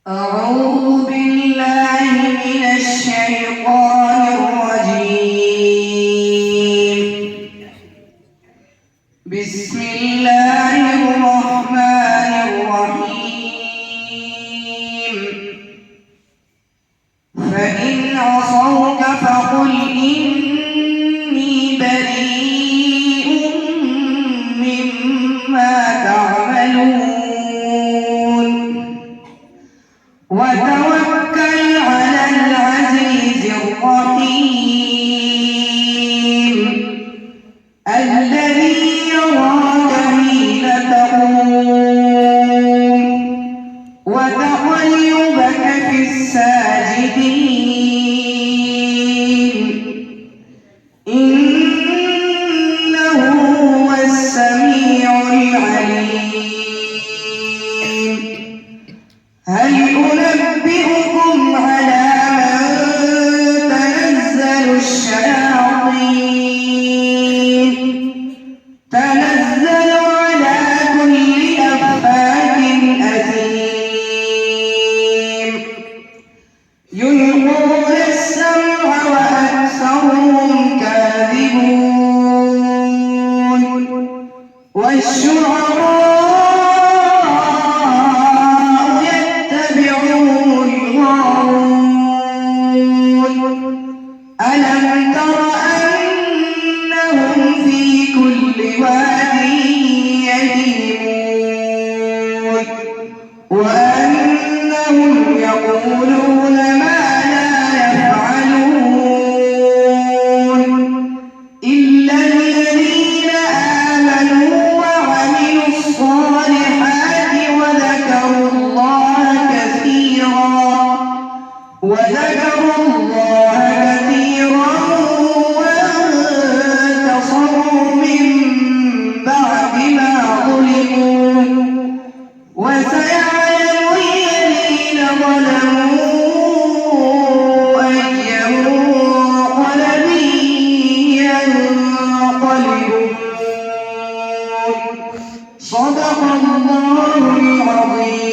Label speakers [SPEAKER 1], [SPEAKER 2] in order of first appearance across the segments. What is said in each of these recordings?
[SPEAKER 1] أعوذ بالله من الشيطان الرجيم. بسم الله الرحمن الرحيم. فإن عصوك فقل إني بريء مما تعملون. وتوكل على العزيز الرحيم الذي يراك حين تقوم وتقلبك في الساجدين إنه هو السميع العليم هل أنبئكم على من تنزل الشياطين تنزل على كل أفاك أثيم يلقون السمع وأكثرهم كاذبون والشعراء يتبعهم الغاوون ألم تر أنهم في كل واد يهيمون وأنهم يقولون ما لا يفعلون إلا الذين آمنوا وعملوا الصالحات وذكروا الله كثيرا وانتصروا من بعد ما ظلموا وسيعلم الذين ظلموا أي منقلب ينقلبون صدق الله العظيم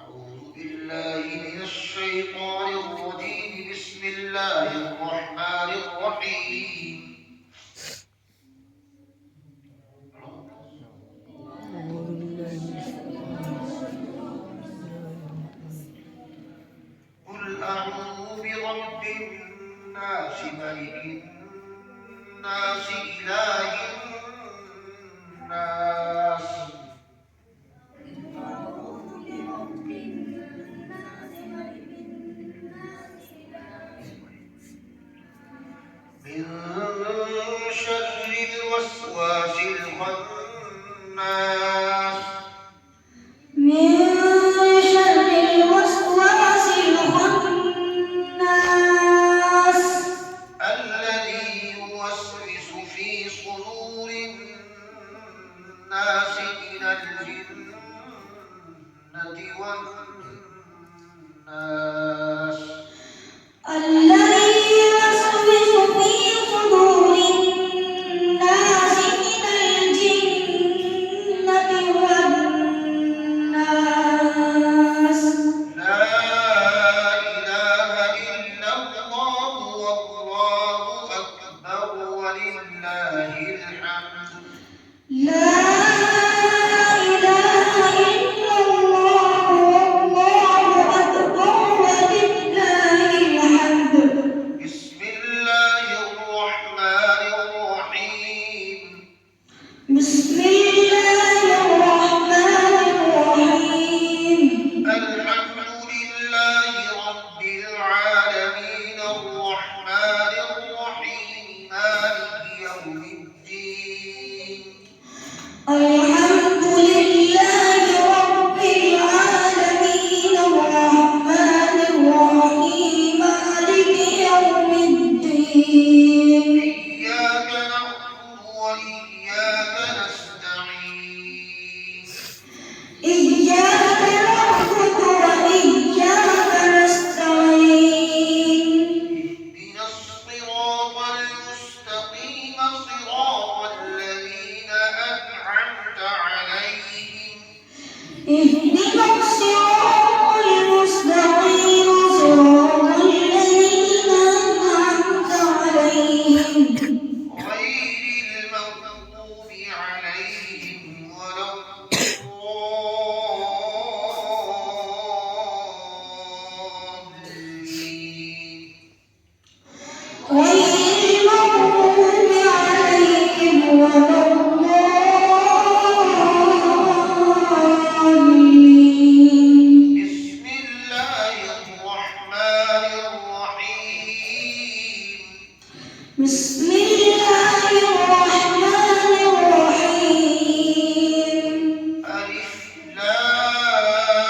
[SPEAKER 2] أعوذ بالله من الشيطان الرجيم بسم الله الرحمن الرحيم قل أعوذ برب الناس ملك الناس إله الناس من شر الوسواس الخناس الذي يوسوس في صدور الناس من الجنة والناس
[SPEAKER 3] بسم الله الرحمن الرحيم
[SPEAKER 2] الحمد لله رب العالمين الرحمن الرحيم مالك يوم الدين
[SPEAKER 3] الحمد لله رب العالمين الرحمن الرحيم مالك يوم الدين
[SPEAKER 2] إياك نعبد وإياك نستعين
[SPEAKER 3] إياك نعبد وإياك نستعين
[SPEAKER 2] اهدنا الصراط المستقيم صراط الذين أنعمت عليهم
[SPEAKER 3] اهدنا الصراط المستقيم صراط الذين أنعمت عليهم
[SPEAKER 2] غير المغضوب عليهم ولا الضالين
[SPEAKER 3] غير المغضوب عليهم ولا الضالين
[SPEAKER 2] بسم الله الرحمن الرحيم
[SPEAKER 3] بسم الله الرحمن الرحيم
[SPEAKER 2] ألف لام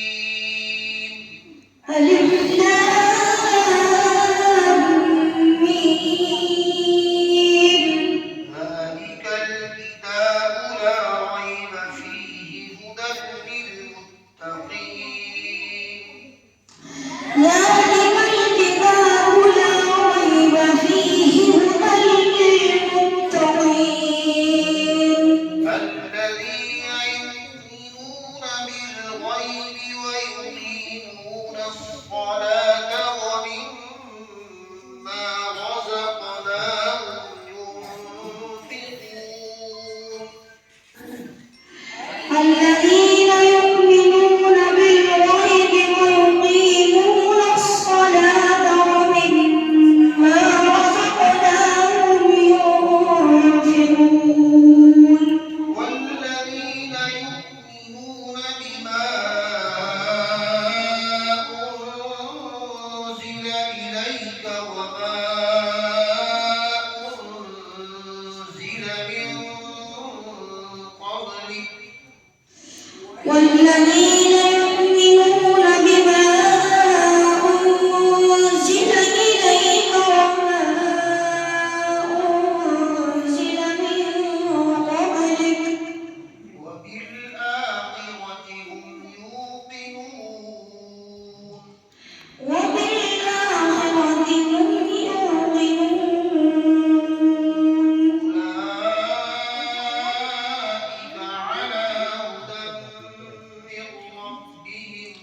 [SPEAKER 2] ميم
[SPEAKER 3] ألف لام ميم
[SPEAKER 2] ذلك الكتاب لا ريب فيه هدى للمتقين
[SPEAKER 3] ذلك الكتاب لا ريب فيه هدى للمتقين
[SPEAKER 2] الذين يؤمنون بالغيب ويقيمون الصلاة ومما رزقناهم ينفقون
[SPEAKER 3] الذين يؤمنون بالغيب ويقيمون الصلاة ومما رزقناهم ينفقون
[SPEAKER 2] والذين يؤمنون بما أنزل إليك وما أنزل من قبلك
[SPEAKER 3] والذين يؤمنون بما أنزل إليك وما أنزل من قبلك
[SPEAKER 2] وبالآخرة هم يوقنون
[SPEAKER 3] وبالآخرة هم يوقنون
[SPEAKER 2] أولئك على هدى من ربهم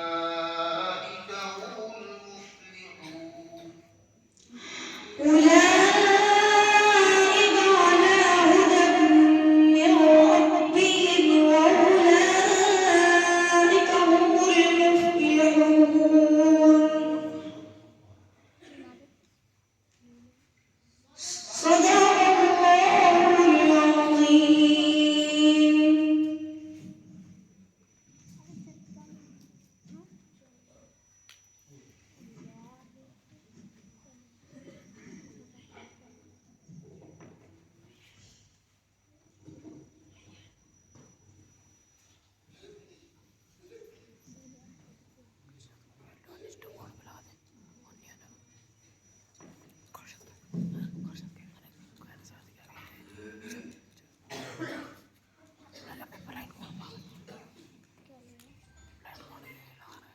[SPEAKER 2] وأولئك هم المفلحون
[SPEAKER 3] أولئك على هدى من ربهم وأولئك هم المفلحون صدق الله العظيم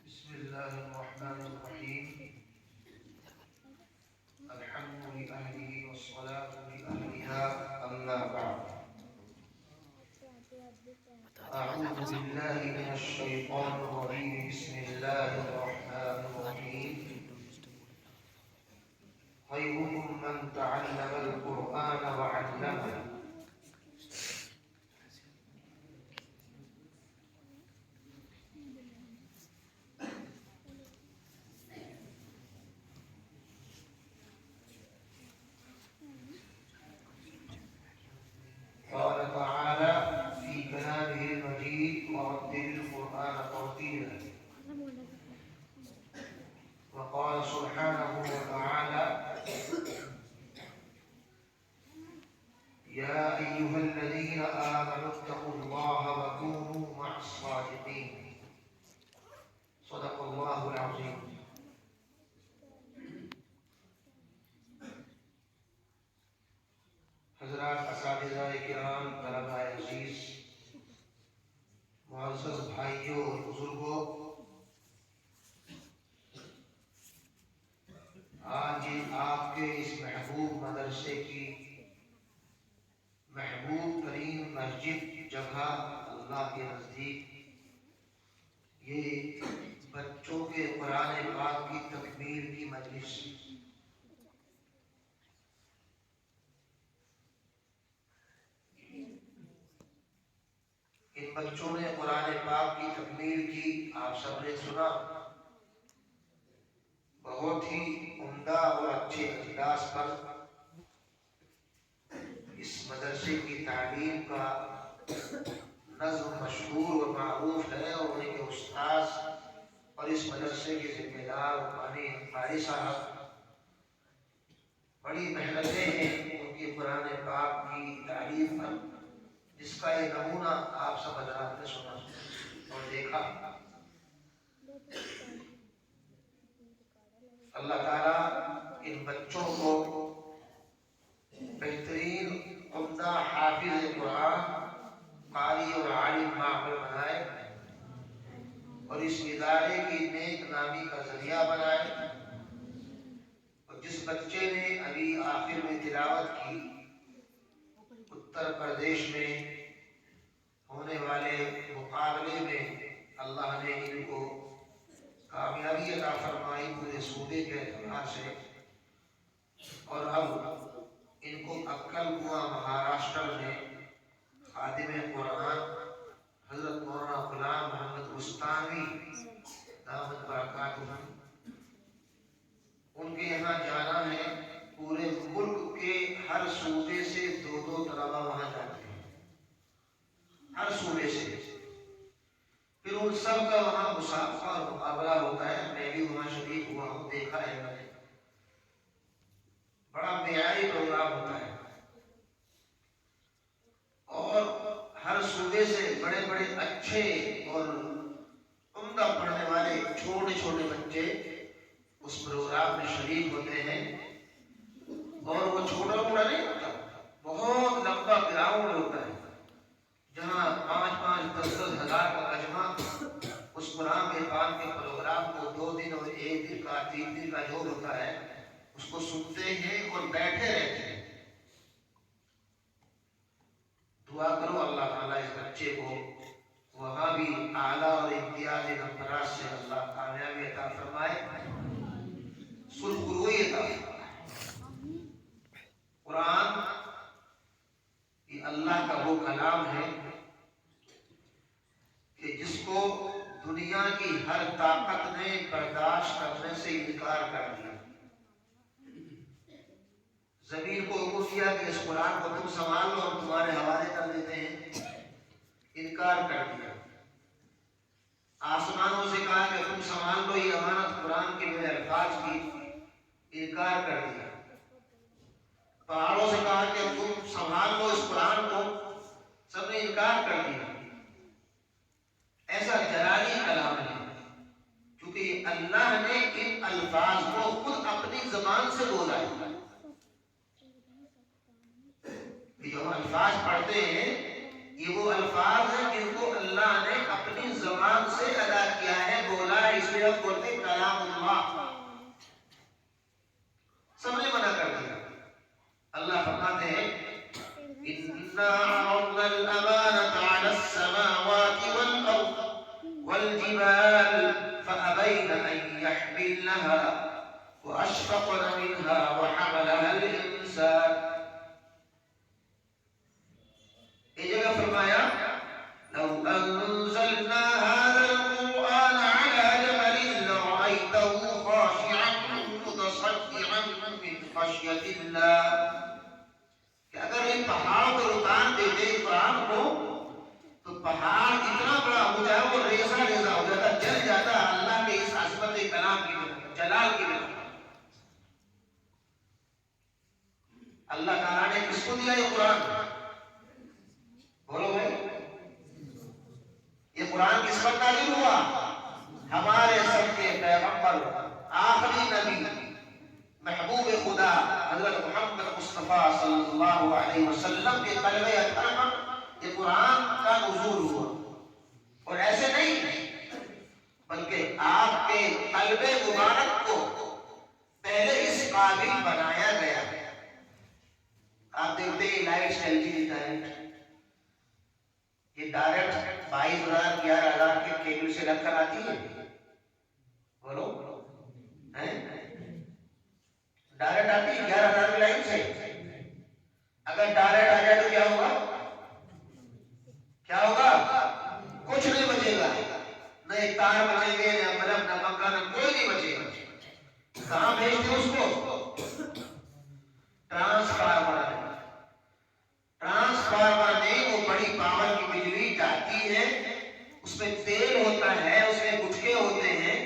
[SPEAKER 2] بسم الله الرحمن الرحيم الحمد لأهله والصلاة لأهلها أما بعد أعوذ بالله من الشيطان الرجيم بسم الله الرحمن الرحيم خيركم من تعلم القرآن وعلمه آپ کے اس محبوب مدرسے کی محبوب ترین مسجد جگہ اللہ کے نزدیک یہ بچوں کے قرآن پاک کی تکمیل کی مجلس، ان بچوں نے قرآن پاک کی تکمیل کی، آپ سب نے سنا، بہت ہی عمدہ اور اچھے انداز پر اس مدرسے کی تعلیم کا نظم مشہور و معروف ہے، اور ان کے استاذ اور اس مدرسے کے ذمہ دار قاری صاحب بڑی محنتیں ہیں ان کی قرآن پاک کی تعلیم پر، جس کا یہ نمونہ آپ سب حضرات نے سنا اور دیکھا۔ اللہ تعالیٰ ان بچوں کو بہترین عمدہ حافظ قرآن، قاری اور عالم معقل بنائے، اور اس ادارے کی نیک نامی کا ذریعہ بنائے۔ اور جس بچے نے ابھی آخر میں تلاوت کی، اتر پردیش میں ہونے والے مقابلے میں اللہ نے ان کو کامیابی عطا فرمائی پورے صوبے کے اعتبار سے، اور اب ان کو اکل ہوا مہاراشٹر میں خادم قرآن حضرت مولانا غلام محمد مستانوی دامت برکاتہ ان کے یہاں جانا ہے۔ پورے ملک کے ہر صوبے سے 2 طلبہ وہاں جاتے ہیں، ہر صوبے سے، پھر ان سب کا وہاں مسابقہ اور مقابلہ ہوتا ہے۔ میں بھی وہاں شریک ہوا ہوں، دیکھا ہے میں نے، بڑا معیاری پروگرام ہوتا ہے، اور ہر صوبے سے بڑے بڑے اچھے اور عمدہ پڑھنے والے چھوٹے چھوٹے بچے اس پروگرام میں شریک ہوتے ہیں۔ اور وہ چھوٹا موٹا نہیں ہوتا، بہت لمبا گراؤنڈ ہوتا ہے، جہاں 5-5 10-10 ہزار کا اجماع اس قرآن کے پاک کے پروگرام کو 2 دن اور 1 دن کا 3 دن کا جو ہوتا ہے اس کو سنتے ہیں اور بیٹھے رہتے ہیں۔ دعا کرو اللہ تعالیٰ اس بچے کو وہاں بھی اعلیٰ اور امتیازی نمبرات سے اللہ کامیابی عطا فرمائے، سرخروئی عطا فرمائے۔ قرآن یہ اللہ کا وہ کلام ہے کہ جس کو دنیا کی ہر طاقت نے برداشت کرنے سے انکار کر دیا۔ زمین کو حکم دیا کہ اس قرآن کو تم سنبھال لو، ہم تمہارے حوالے کر دیتے ہیں، انکار کر دیا۔ آسمانوں سے کہا کہ تم سنبھال لو یہ امانت قرآن کے میرے الفاظ کی، انکار کر دیا۔ پہاڑوں سے کہا کہ تم سنبھال لو اس قرآن کو، سب نے انکار کر دیا۔ ایسا جلالی کلام ہے، کیونکہ اللہ نے ان الفاظ کو خود اپنی زبان سے بولا ہے۔ جو ہم الفاظ پڑھتے ہیں یہ وہ الفاظ ہیں جن کو اللہ نے اپنی زبان سے ادا کیا ہے، بولا ہے، اس لیے ہم بولتے ہیں کلام اللہ۔ سب نے منع کر دیا۔ اللہ فرماتے ہیں اِنَّا عَرَضْنَا الْأَمَانَةَ عَلَى السَّمَاوَاتِ وَالْأَرْضِ وَالْجِبَالِ فَأَبَيْنَ أَن يَحْمِلْنَهَا وَأَشْفَقْنَ مِنْهَا وَحَمَلَهَا الْإِنسَانُ۔ ایک جگہ فرمایا لَوْ أَنزَلْنَا هَذَا الْقُرْآنَ عَلَى جَبَلٍ لَرَأَيْتَهُ خَاشِعًا مُتَصَدِّعًا مِنْ خَشْيَةِ اللَّهِ، کہ اگر ان پہاڑوں پر اتار دیتے قرآن کو تو پہاڑ اتنا بڑا ہو جائے، وہ ریزہ ریزہ ہو جاتا، جل جاتا اللہ کے اس عظمت کلام کی بنا، جلال کی بنا۔ اللہ تعالیٰ نے کس کو دیا یہ قرآن؟ بولو بھائی، یہ قرآن کس پر نازل ہوا؟ ہمارے سب کے پیغمبر، آخری نبی، محبوب خدا حضرت محمد مصطفیٰ صلی اللہ علیہ وسلم کے قلب اطہر پر یہ قرآن کا نزول ہوا۔ اور ایسے نہیں بلکہ آپ کے قلب مبارک کو پہلے اس قابل بنایا گیا. آپ دیکھتے ہیں لائٹ چلتی رہتا ہے، یہ ڈائریکٹ 22,000 11,000 کے کیبل سے لگ کر آتی ہے. بولو ڈائریکٹ آتی ہے 11,000 کی لائن سے. اگر ڈائریکٹ آ جائے تو کیا ہوگا؟ کیا ہوگا؟ کچھ نہیں بچے گا. نہ ایک تار بچیں گے، نہ بلب، نہ پنکھا، نہ کوئی نہیں بچے گا. کہاں بھیجتے اس کو؟ ٹرانسفارمر. ٹرانسفارمر میں وہ بڑی پاور کی بجلی جاتی ہے، اس میں تیل ہوتا ہے، اس میں گٹکے ہوتے ہیں،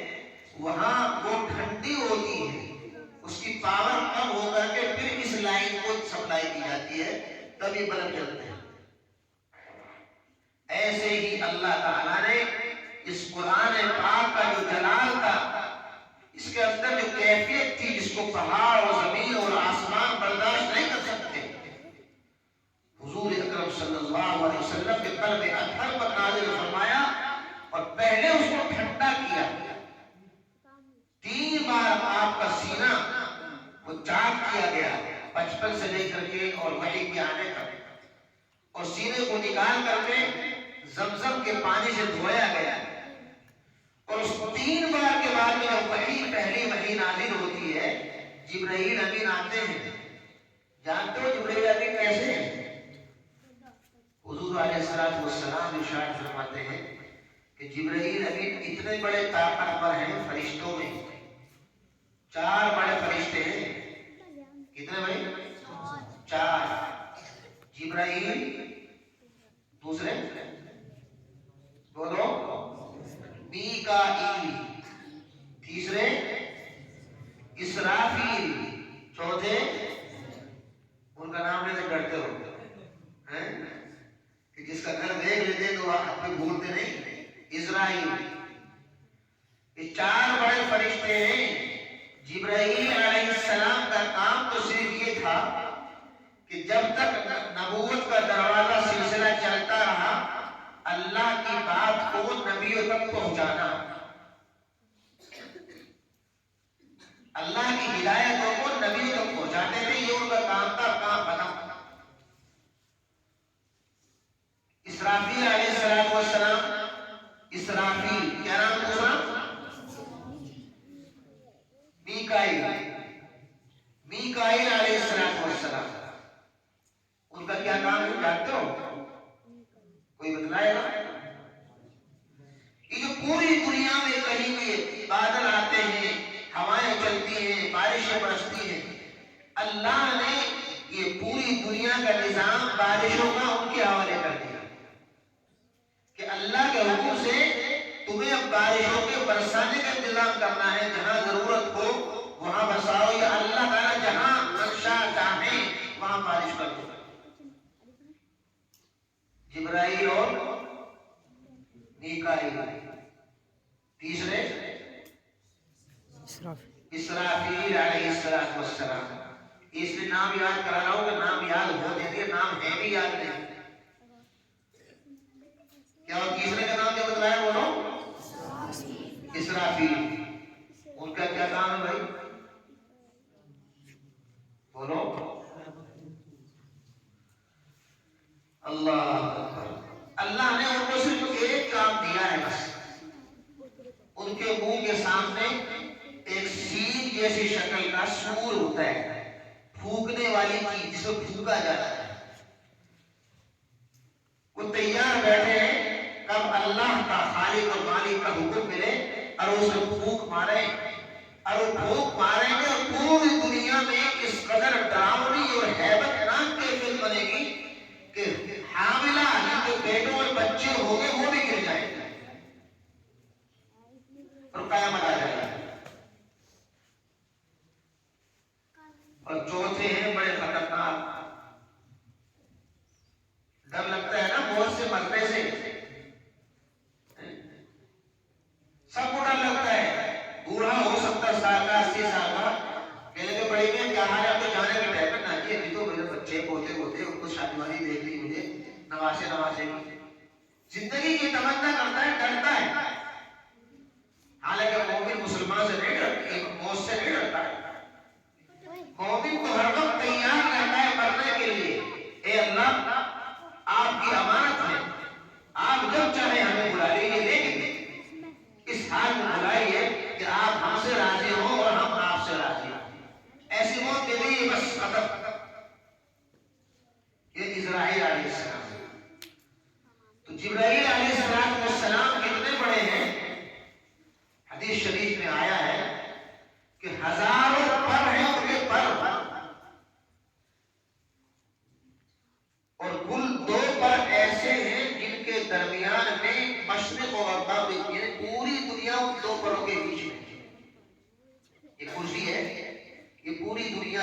[SPEAKER 2] وہاں وہ ٹھنڈی ہوتی ہے، اس کی پاور کم ہو کر کے پھر اس لائن کو سپلائی کی جاتی ہے، تبھی بلب جلتے ہیں. ایسے ہی اللہ تعالیٰ نے اس قرآن پاک کا جو جلال تھا، اس کے اندر جو کیفیت تھی جس کو پہاڑ اور زمین اور آسمان برداشت نہیں کر سکتے، حضور اکرم صلی اللہ علیہ وسلم کے قلب اطہر پر نازل فرمایا اور پہلے اس کو ٹھنڈا کیا. 3 بار آپ کا سینہ وہ چاک کیا گیا، بچپن سے لے کر کے اور وحی کے آنے تک، اور سینے کو نکال کر کے زمزم کے پانی سے دھویا گیا. اور اس 3 بار کے بعد میں جب وحی پہلی وحی نازل ہوتی ہے، جبرائیل امین آتے ہیں. جانتے ہو جبرائیل امین کیسے ہیں؟ حضور علیہ السلام ارشاد فرماتے ہیں کہ جبرائیل امین اتنے بڑے طاقتور ہیں فرشتوں میں. 4 بڑے فرشتے ہیں. کتنے بڑے؟ 4. جبرائیل، دوسرے بولو میکائیل، تیسرے اسرافیل، چوتھے ان کا نام لیتے ڈرتے ہو کہ جس کا گھر دیکھ لیتے تو آپ کو بھولتے نہیں. اسرائیل. یہ 4 بڑے فرشتے ہیں. جبرائیل علیہ السلام کا کام تو صرف یہ تھا کہ جب تک نبوت کا دروازہ سلسلہ چلتا رہا، اللہ کی بات کو نبیوں تک پہنچانا، اللہ کی ہدایتوں کو نبیوں تک پہنچاتے تھے. یہ ان کا کام تھا. کام بنا. اسرافیل علیہ السلام، اسرافیل کیا نام دوسرا؟ میکائیل. میکائیل علیہ السلام، ان کا کیا کام ہے جانتے ہو؟ کوئی بتلائے گا؟ یہ جو پوری دنیا میں کہیں بھی بادل آتے ہیں، ہوائیں چلتی ہیں، بارشیں برستی ہیں، اللہ نے یہ پوری دنیا کا نظام بارشوں کا ان کے حوالے کر دیا کہ اللہ کے حکم سے تمہیں اب بارشوں کے برسانے کا انتظام کرنا ہے. جہاں ضرورت ہو وہاں برساؤ، یا اللہ تعالیٰ جہاں منشا چاہے وہاں بارش کر دو. جبرائیل اور میکائیل. تیسرے اسرافیل علیہ السلام. اس لیے نام یاد کرا رہا ہوں کہ نام یاد ہو جائے، نام ہے بھی یاد نہیں. کیا تیسرے کا نام کیا بتلایا؟ بولو اسرافیل. ان کا کیا کام ہے بھائی؟ بولو اللہ. اللہ نے ان کو صرف ایک کام دیا ہے بس. ان کے منہ کے سامنے ایک سین جیسی شکل کا سور ہوتا ہے، پھونکنے والی چیز جس کو پھونکا جاتا ہے. وہ تیار بیٹھے ہیں کب اللہ کا خالق اور مالک کا حکم ملے اور اس کو پھونک مارے، اور وہ پھونک ماریں گے اور پوری دنیا میں اس قدر ڈراؤنی اور ہیبت ناک کیفیت بنے گی کہ حاملہ جن کے پیٹوں میں بچے ہوں گے وہ بھی گر جائیں گے اور قیامت آ جائے گا. اور چوتھے ہیں بڑے خطرناک. ڈر لگتا ہے نا موت سے، مرنے سے سب کو ڈر لگتا ہے. بوڑھا ہو 70 سال کا، 80 سال کا، کہنے کے بڑے میں کیا حال ہے آپ کو جانے کا ٹائم ہے نا جی، ابھی تو میرے بچے پوتے ہوتے ان کو شادی وادی دیکھ لی، مجھے نواسے کی زندگی کی تمنا کرتا ہے، ڈرتا ہے. حالانکہ مومن مسلمان سے نہیں ڈرتا، ایک موت سے نہیں ڈرتا ہے.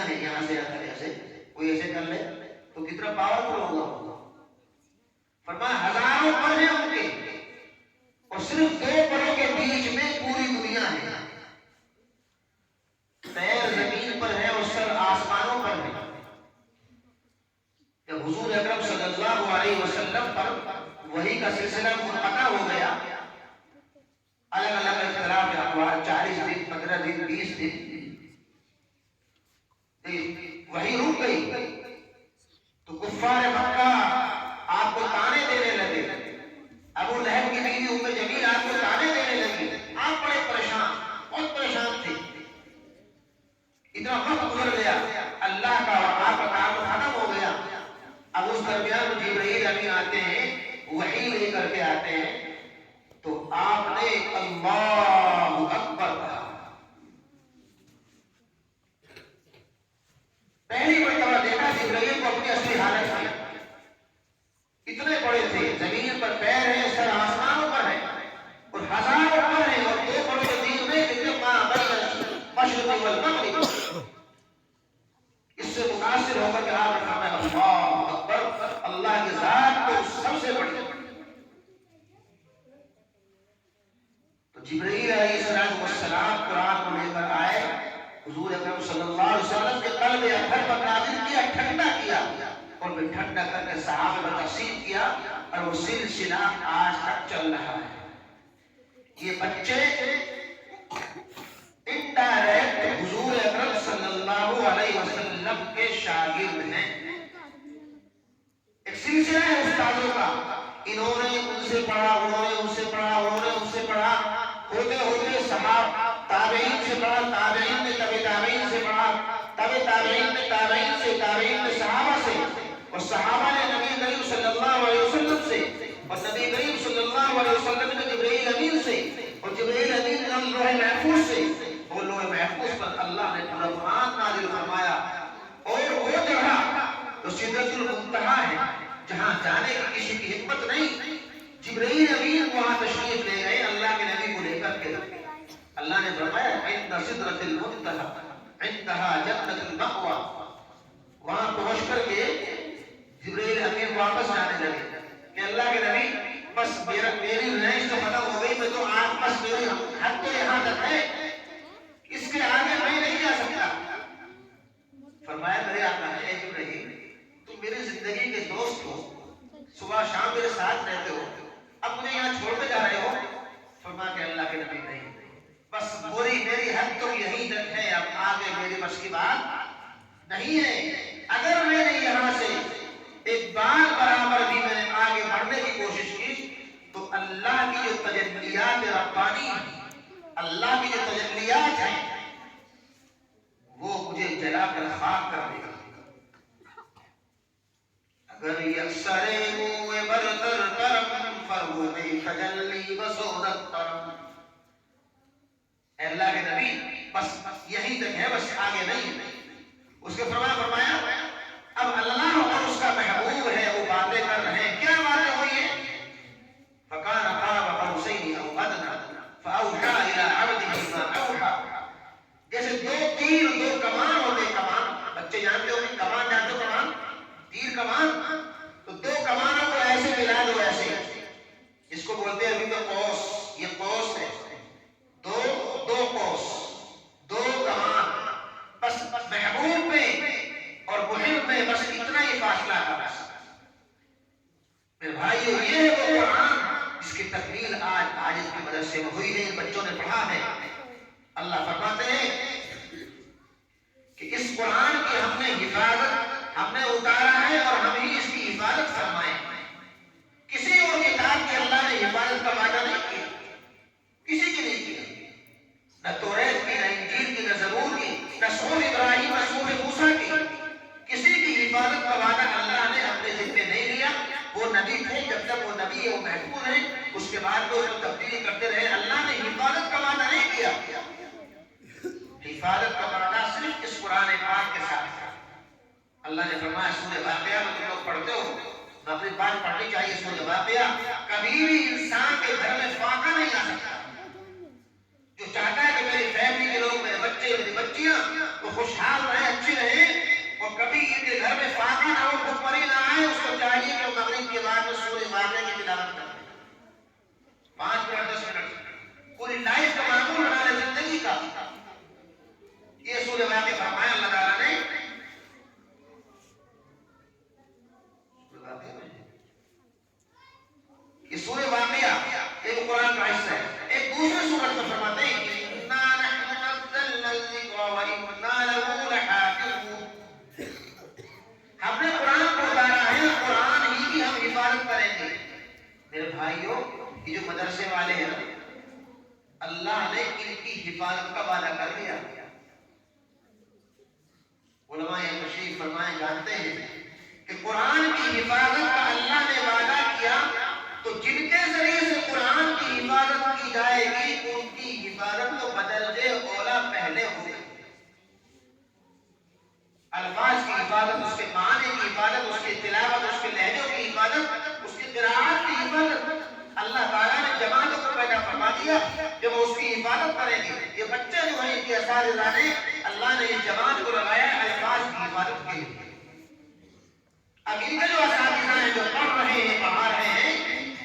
[SPEAKER 2] دنیا ہے یہاں سے ایسے کوئی ایسے کر لے تو کتنا پاورفل ہوگا. فرمایا ہزاروں پر ہیں ان کے اور صرف 2 پروں کے بیچ میں پوری دنیا ہے. پیر زمین پر ہے اور سر آسمانوں پر ہے. جب حضور اکرم صلی اللہ علیہ وسلم پر وحی کا سلسلہ منقطع ہو گیا، الگ الگ اختلاف کے اقوال 40 دن 15 دن 20 دن وحی رک گئی تو کفار مکہ آپ کو تانے دینے لگے. ابو لہب کی بیوی ام جمیل آپ کو تانے دینے لگی. آپ بڑے پریشان، بہت پریشان تھے. اتنا وقت گزر گیا، اللہ کا اور آپ کا کام ختم ہو گیا. اب اس درمیان جبرائیل امین آتے ہیں، وحی لے کر کے آتے ہیں تو آپ نے اللہ اکبر کہا. پہلی مرتبہ دیکھا جبرائیل کو اپنی اصلی حالت میں. اتنے بڑے تھے، زمین پر پیر ہے، سر آسمانوں پر ہے اور ہزاروں پر ہے اور 2 پروں کے بیچ میں جتنے مشرق والمغرب. اس سے متاثر ہو کر کے آپ نے فرمایا اللہ اکبر، اللہ کی ذات تو سب سے بڑی. تو جبرائیل علیہ السلام قرآن کو لے کر آئے، حضور اکرم صلی اللہ علیہ وسلم کے قلب اطہر پر نازل کیا، ٹھنڈا کیا اور پھر ٹھنڈا کر کے صحابہ پر تقسیم کیا اور وہ سلسلہ آج تک چل رہا ہے. یہ بچے انڈائریکٹ حضور اکرم صلی اللہ علیہ وسلم کے شاگرد ہیں. ایک سلسلہ ہے استادوں کا، انہوں نے ان سے پڑھا، انہوں نے ان سے پڑھا، انہوں نے ان سے پڑھا، ہوتے ہوتے صحابہ تابعین سے پڑھا، تابعین نے تبع تابعین سے پڑھا، تبع تابعین نے تابعین سے، تابعین نے صحابہ سے اور صحابہ نے نبی کریم صلی اللہ علیہ وسلم سے اور نبی کریم صلی اللہ علیہ وسلم نے جبرائیل امین سے اور جبرائیل امین نے لوح محفوظ سے اور لوح محفوظ پر اللہ نے پورا قرآن نازل فرمایا. اور وہ جگہ تو سدرۃ المنتہا ہے جہاں جانے کی کسی کی ہمت نہیں. جبرائیل امین وہاں تشریف لے گئے اللہ کے نبی کو لے کر کے. اللہ نے فرمایا عند سدرۃ المنتہا عندها جنت المأوى. وہاں پہنچ کر کے جبرائیل امین واپس جانے لگے کہ اللہ کے نبی بس میری رہائش تو ختم ہو گئی، میں تو آپ بس میری حد تو یہاں تک ہے، اس کے آگے میں نہیں جا سکتا. فرمایا میرے آقا ہے اے جبرائیل، تم میری زندگی کے دوست ہو، صبح شام میرے ساتھ رہتے ہو، اب مجھے یہاں چھوڑ کے جا رہے ہو. فرمایا کہ اللہ کے نبی نہیں، بس میری حد تو یہیں تک ہے، اب آگے میری بس کی بات نہیں ہے. اگر میں نے یہاں سے ایک بار برابر بھی میں نے آگے بڑھنے کی کوشش کی تو اللہ کی جو تجلیات ربانی، اللہ کی جو تجلیات ہیں وہ مجھے جلا کر خاک کر دے گا. اگر یکسر موئے برتر کرم فرمو میں تجلی بسودت کرم. اللہ کے نبی بس یہی تک ہے، بس آگے نہیں. اس کے فرمایا اب اللہ اور اس کا محبوب ہے وہ باتیں کر رہے ہیں. کیا باتیں ہوئی ہیں؟ فَكَانَ قَابَ قَوْسَيْنِ أَوْ أَدْنَىٰ فَأَوْحَىٰ إِلَىٰ عَبْدِهِ مَا أَوْحَىٰ. جیسے 2 تیر 2 کمان ہوتے، کمان بچے جانتے ہو کہ کمان جانتے ہو، کمان تیر کمان، تو 2 کمانوں کو ایسے ملا دو، ایسے اس کو بولتے ہیں ابھی تو قوس. یہ قوس ہے، 2 قوس 2 کمان. بس محبوب میں اور محب میں بس اتنا ہی فاصلہ تھا. بس میرے بھائیو یہ ہے وہ قرآن جس کی تکمیل آج اس کی مدرسے میں ہوئی ہے، ان بچوں نے پڑھا ہے. اللہ فرماتے ہیں کہ اس قرآن کی ہم نے حفاظت ہم نے اتارا ہے اور ہم ہی اس کی حفاظت فرمائے. کسی اور کتاب کی اللہ نے حفاظت کا وعدہ نہیں کیا، کسی کی نہیں کیا. نہ توریت کی، نہ انجیل کی، نہ زبور کی، نہ صحف ابراہیم، نہ صحف موسیٰ کی. کسی کی حفاظت کا وعدہ اللہ نے اپنے ذمے نہیں لیا. وہ نبی تھے، جب تک وہ نبی ہے وہ محفوظ ہیں، اس کے بعد وہ تبدیلی کرتے رہے. اللہ نے حفاظت کا وعدہ نہیں کیا. حفاظت کا وعدہ صرف اس قرآن پاک کے ساتھ ہے. اللہ نے فرمایا سورہ واقعہ میں تم لوگ پڑھتے ہو، میں اپنی بات پڑھنی چاہیے. سورہ واقعہ کبھی بھی انسان کے گھر میں فاقہ نہیں آ سکتا. جو چاہتا ہے کہ میری فیملی کے لوگ، میرے بچے، میری بچیاں تو خوشحال رہے، اچھی رہے، اور کبھی ان کے گھر میں فاقہ نہ ہو، بھوکمری نہ آئے. اس کو چاہیے کہ مغرب کے بعد میں سورہ واقعہ کی تلاوت کرے 5 منٹ 10 منٹ، پوری لائف کا معمول بنا لے زندگی کا. یہ سورہ واقعہ فرمایا اللہ تعالیٰ نے. یہ سورہ واقعہ ایک قرآن کا حصہ ہے. ایک دوسرے سورت میں فرماتے ہیں کہ اِنَّا نَحْنُ نَزَّلْنَا الذِّكْرَ وَإِنَّا لَهُ لَحَافِظُونَ. ہم نے قرآن کو اتارا ہے، قرآن ہی کی ہم حفاظت کریں گے. میرے بھائیوں، یہ جو مدرسے والے ہیں اللہ نے ان کی حفاظت کا وعدہ کر دیا. علماء تشریف فرمائے جانتے ہیں کہ قرآن کی حفاظت کا اللہ نے وعدہ کیا تو جن کے ذریعے سے قرآن کی حفاظت کی جائے گی ان کی حفاظت تو بدلتے اولا پہلے ہو گئی. الفاظ کی حفاظت، اس کے معنی کی حفاظت، اس کی تلاوت، اس کے لہجوں کی حفاظت، اس کی قراءت کی حفاظت اللہ تعالیٰ نے جماعتوں کو پیدا فرما دیا کہ وہ اس کی حفاظت کریں گے. یہ بچے جو ہیں ان کے اساتذہ نے اللہ نے اس جماعت کو لگایا الفاظ کی حفاظت کے لیے. اب ان کے جو اساتذہ ہیں جو پڑھ رہے ہیں پڑھا رہے ہیں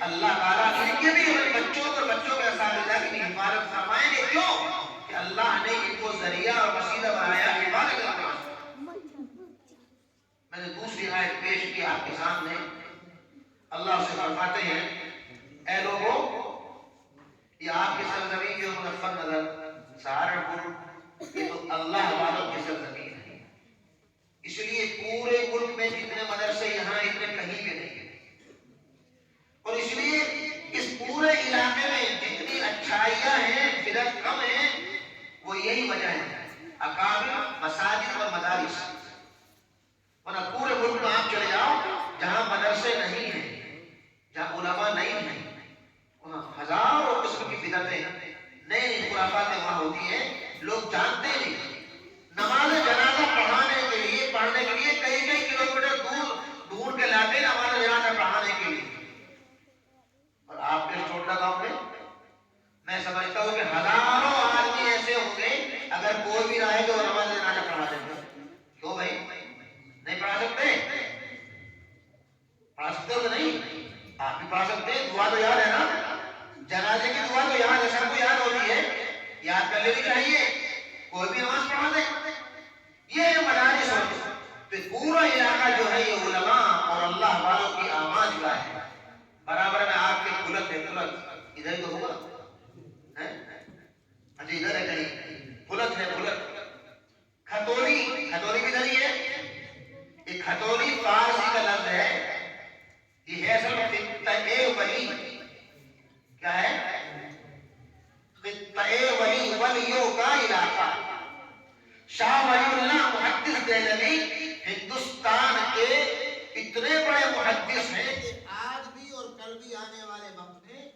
[SPEAKER 2] اللہ تعالیٰ ان کے بھی بچوں اور بچوں کے اساتذہ کی بھی حفاظت فرمائیں گے. کیوں کہ اللہ نے ان کو ذریعہ اور وسیلہ بنایا حفاظت کرنے. میں نے دوسری آیت پیش کی آپ کے سامنے. اللہ سے فرماتے ہیں اے لوگوں، یہ آپ کی سرزمین جو مظفر نگر سہارنپور یہ تو اللہ والوں کی سرزمین ہے. اس لیے پورے ملک میں جتنے مدرسے یہاں اتنے کہیں بھی نہیں. اور اس لیے اس پورے علاقے میں جتنی اچھائیاں ہیں بدعت کم ہیں وہ یہی وجہ ہے اکابر مساجد اور مدارس. ورنہ پورے ملک میں آپ چلے جاؤ جہاں مدرسے نہیں ہیں، جہاں علماء نہیں ہیں، وہاں ہزاروں قسم کی بدعتیں نئی خرافاتیں وہاں ہوتی ہیں. لوگ جانتے نہیں. نماز جنازہ پڑھنے کے لیے کئی کلومیٹر دور کے لاتے نماز جنازہ پڑھانے کے لیے. اور آپ کے چھوٹا گاؤں میں میں سمجھتا ہوں کہ ہزاروں آدمی ایسے ہوں گے اگر کوئی بھی رہے تو نماز جنازہ پڑھا دیں گے. کیوں بھائی نہیں پڑھا سکتے؟ پڑھا سکتے ہو تو نہیں؟ آپ بھی پڑھا سکتے ہیں. دعا تو یاد ہے نا، جنازے کی دعا تو یاد ہے، سب کو یاد ہوتی ہے، یاد کر لینی چاہیے. کوئی بھی نماز پڑھا دے. یہ مدارس ہوتے پورا علاقہ جو ہے یہ علماء اور اللہ والوں کی آماج کا ہے. برابر میں آپ کے پھلک ہے، پھلک ادھر ہی تو ہوگا. اچھا ادھر ہے کہیں پھلک ہے، پھلک. کھتولی بھی ادھر ہی ہے. یہ کھتولی فارسی کا لفظ ہے. یہ ہے اصل خطہ ولی. کیا ہے؟ خطہ ولی، ولیوں کا علاقہ. شاہ ولی اللہ محدث دہلوی ہندوستان کے اتنے بڑے محدث ہیں آج بھی اور کل بھی آنے والے وقت میں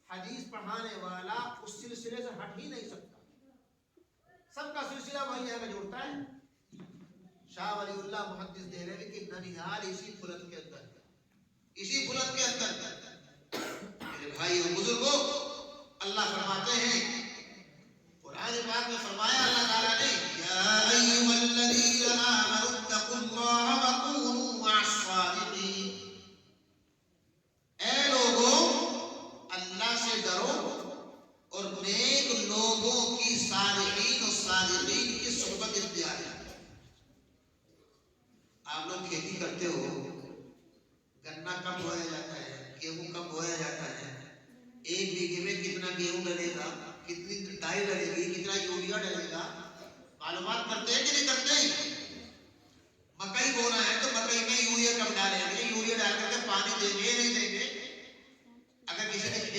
[SPEAKER 2] حدیث پڑھانے والا اس سلسلے سے ہٹ ہی نہیں سکتا. سب کا سلسلہ وہی ہے جوڑتا ہے. شاہ ولی اللہ محدث دہلوی کی ننیال اسی پھلک کے اندر، اسی پھلک کے اندر. میرے بھائی اور بزرگوں، اللہ فرماتے ہیں قرآن پاک میں فرمایا اللہ تعالیٰ نے یا ایھا الذین آمنوا اتقوا اللہ وکونوا مع الصادقین. اے لوگوں اللہ سے ڈرو اور نیک لوگوں کی صالحین اور صادقین کی صحبت اختیار کرو. آپ لوگ کھیتی کرتے ہو، گنا کب بویا جاتا ہے، گیہوں کب بویا جاتا ہے، ایک بیگھے میں کتنا گیہوں ڈلے گا، کتنی ڈائی ڈلے گی، کتنا یوریا ڈلے گا، معلومات کرتے ہیں کہ نہیں کرتے ہیں؟ مکئی بونا ہے تو مکئی میں یوریا کب ڈالیں گے، یوریا ڈال کر کے پانی دیں گے نہیں دیں گے. اگر کسی نے